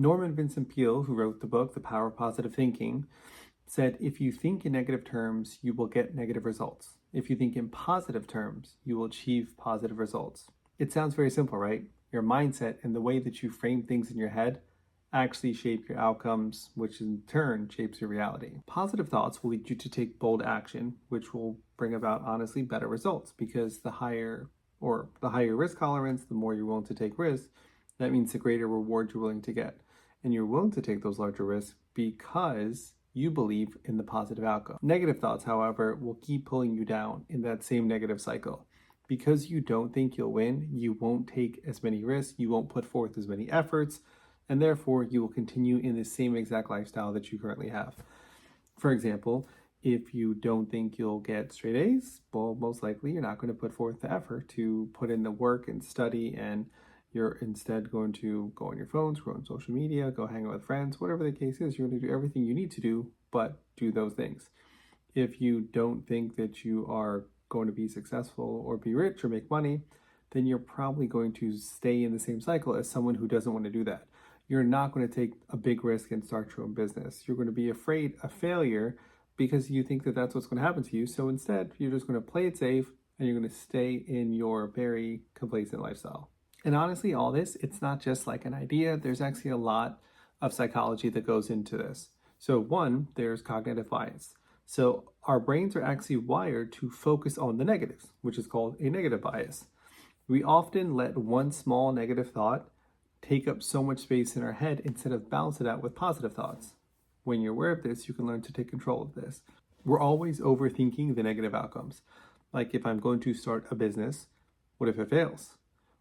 Norman Vincent Peale, who wrote the book, The Power of Positive Thinking, said if you think in negative terms, you will get negative results. If you think in positive terms, you will achieve positive results. It sounds very simple, right? Your mindset and the way that you frame things in your head actually shape your outcomes, which in turn shapes your reality. Positive thoughts will lead you to take bold action, which will bring about honestly better results, because the higher risk tolerance, the more you're willing to take risks. That means the greater reward you're willing to get. And you're willing to take those larger risks because you believe in the positive outcome. Negative thoughts, however, will keep pulling you down in that same negative cycle. Because you don't think you'll win, you won't take as many risks, you won't put forth as many efforts, and therefore you will continue in the same exact lifestyle that you currently have. For example, if you don't think you'll get straight A's, well, most likely you're not going to put forth the effort to put in the work and study, and you're instead going to go on your phone, scroll on social media, go hang out with friends, whatever the case is. You're going to do everything you need to do, but do those things. If you don't think that you are going to be successful or be rich or make money, then you're probably going to stay in the same cycle as someone who doesn't want to do that. You're not going to take a big risk and start your own business. You're going to be afraid of failure because you think that that's what's going to happen to you. So instead, you're just going to play it safe and you're going to stay in your very complacent lifestyle. And honestly, all this, it's not just like an idea. There's actually a lot of psychology that goes into this. So one, there's cognitive bias. So our brains are actually wired to focus on the negatives, which is called a negative bias. We often let one small negative thought take up so much space in our head instead of balance it out with positive thoughts. When you're aware of this, you can learn to take control of this. We're always overthinking the negative outcomes. Like if I'm going to start a business, what if it fails?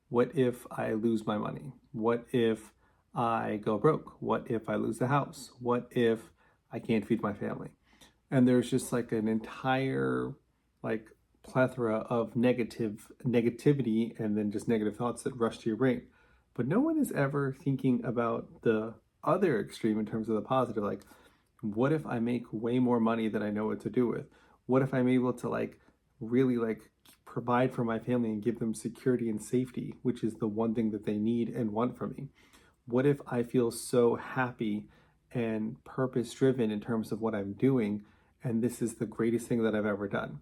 What if I lose my money? What if I go broke? What if I lose the house? What if I can't feed my family? And there's just like an entire plethora of negativity and then just negative thoughts that rush to your brain. But no one is ever thinking about the other extreme in terms of the positive. Like, what if I make way more money than I know what to do with? What if I'm able to really provide for my family and give them security and safety, which is the one thing that they need and want from me? What if I feel so happy and purpose driven in terms of what I'm doing, and this is the greatest thing that I've ever done?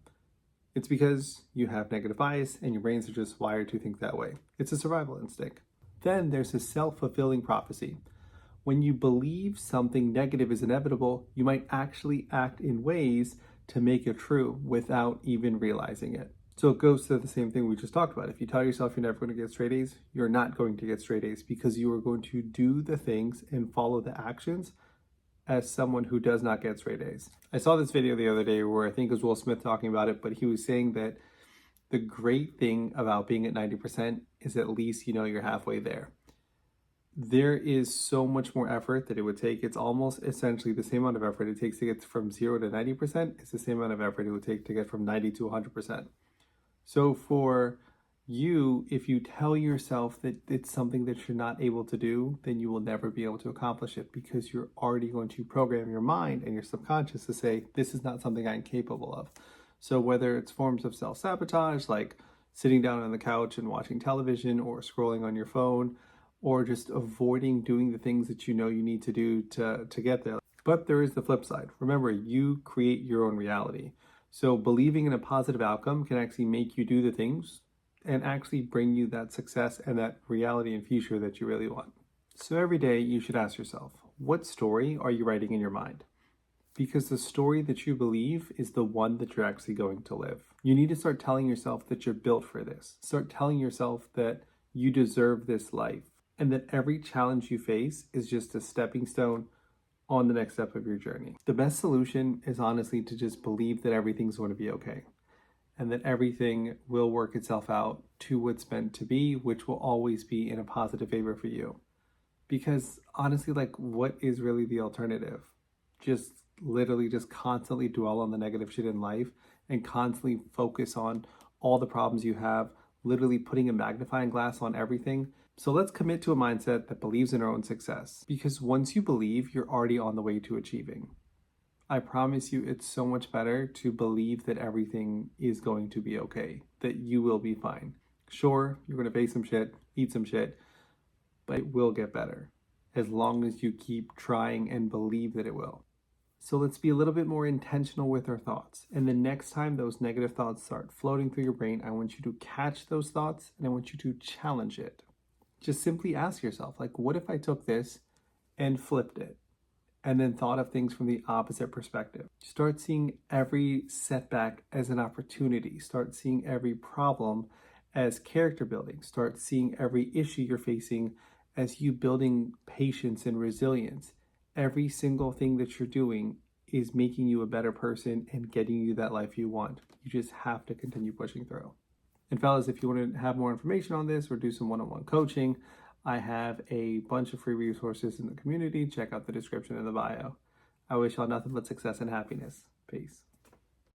It's because you have negative bias and your brains are just wired to think that way. It's a survival instinct. Then there's a self-fulfilling prophecy. When you believe something negative is inevitable, you might actually act in ways to make it true without even realizing it. So it goes to the same thing we just talked about. If you tell yourself you're never going to get straight A's, you're not going to get straight A's because you are going to do the things and follow the actions as someone who does not get straight A's. I saw this video the other day where I think it was Will Smith talking about it, but he was saying that the great thing about being at 90% is at least you're halfway there. There is so much more effort that it would take. It's almost essentially the same amount of effort it takes to get from 0 to 90%. It's the same amount of effort it would take to get from 90 to 100%. So for you, if you tell yourself that it's something that you're not able to do, then you will never be able to accomplish it because you're already going to program your mind and your subconscious to say, this is not something I'm capable of. So whether it's forms of self-sabotage, like sitting down on the couch and watching television or scrolling on your phone, or just avoiding doing the things that you know you need to do to get there. But there is the flip side. Remember, you create your own reality. So believing in a positive outcome can actually make you do the things and actually bring you that success and that reality and future that you really want. So every day you should ask yourself, what story are you writing in your mind? Because the story that you believe is the one that you're actually going to live. You need to start telling yourself that you're built for this. Start telling yourself that you deserve this life and that every challenge you face is just a stepping stone on the next step of your journey. The best solution is honestly to just believe that everything's going to be okay and that everything will work itself out to what's meant to be, which will always be in a positive favor for you. Because honestly, what is really the alternative? Just literally just constantly dwell on the negative shit in life and constantly focus on all the problems you have, literally putting a magnifying glass on everything. So let's commit to a mindset that believes in our own success, because once you believe, you're already on the way to achieving. I promise you, it's so much better to believe that everything is going to be okay, that you will be fine. Sure, you're going to face some shit, eat some shit, but it will get better. as long as you keep trying and believe that it will. So let's be a little bit more intentional with our thoughts. And the next time those negative thoughts start floating through your brain, I want you to catch those thoughts and I want you to challenge it. Just simply ask yourself, like, what if I took this and flipped it? And then thought of things from the opposite perspective. Start seeing every setback as an opportunity. Start seeing every problem as character building. Start seeing every issue you're facing as you building patience and resilience. Every single thing that you're doing is making you a better person and getting you that life you want. You just have to continue pushing through. And fellas, if you want to have more information on this or do some one-on-one coaching, I have a bunch of free resources in the community. Check out the description in the bio. I wish y'all nothing but success and happiness. Peace.